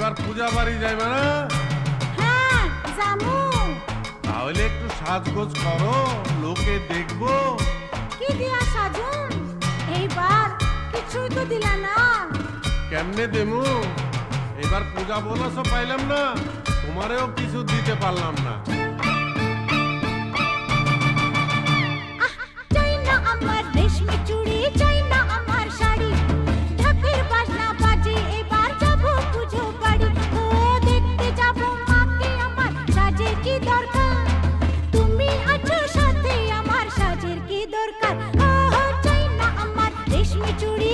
এবার পূজা বাড়ি যাইবে না? হ্যাঁ জামু। তাহলে একটু সাজগোজ করো, লোকে দেখবো। কি দিয়া সাজুম? এইবার কিছুই তো দিলা না। কেমনে দেমু? এবার পূজা বোনাসও পাইলাম না, তোমারেও কিছু দিতে পারলাম না। চাই না আমার রেশমি চুড়ি, চাই না আমার শাড়ি, ঢাকের বাজনা বাজে এবার যাবো পুজো বাড়ি। ও দেখতে যাবো মাকে আমার, সাজের কি দরকার? তুমি আছো সাথে আমার, সাজের কি দরকার? ও চাই না আমার রেশমি চুড়ি,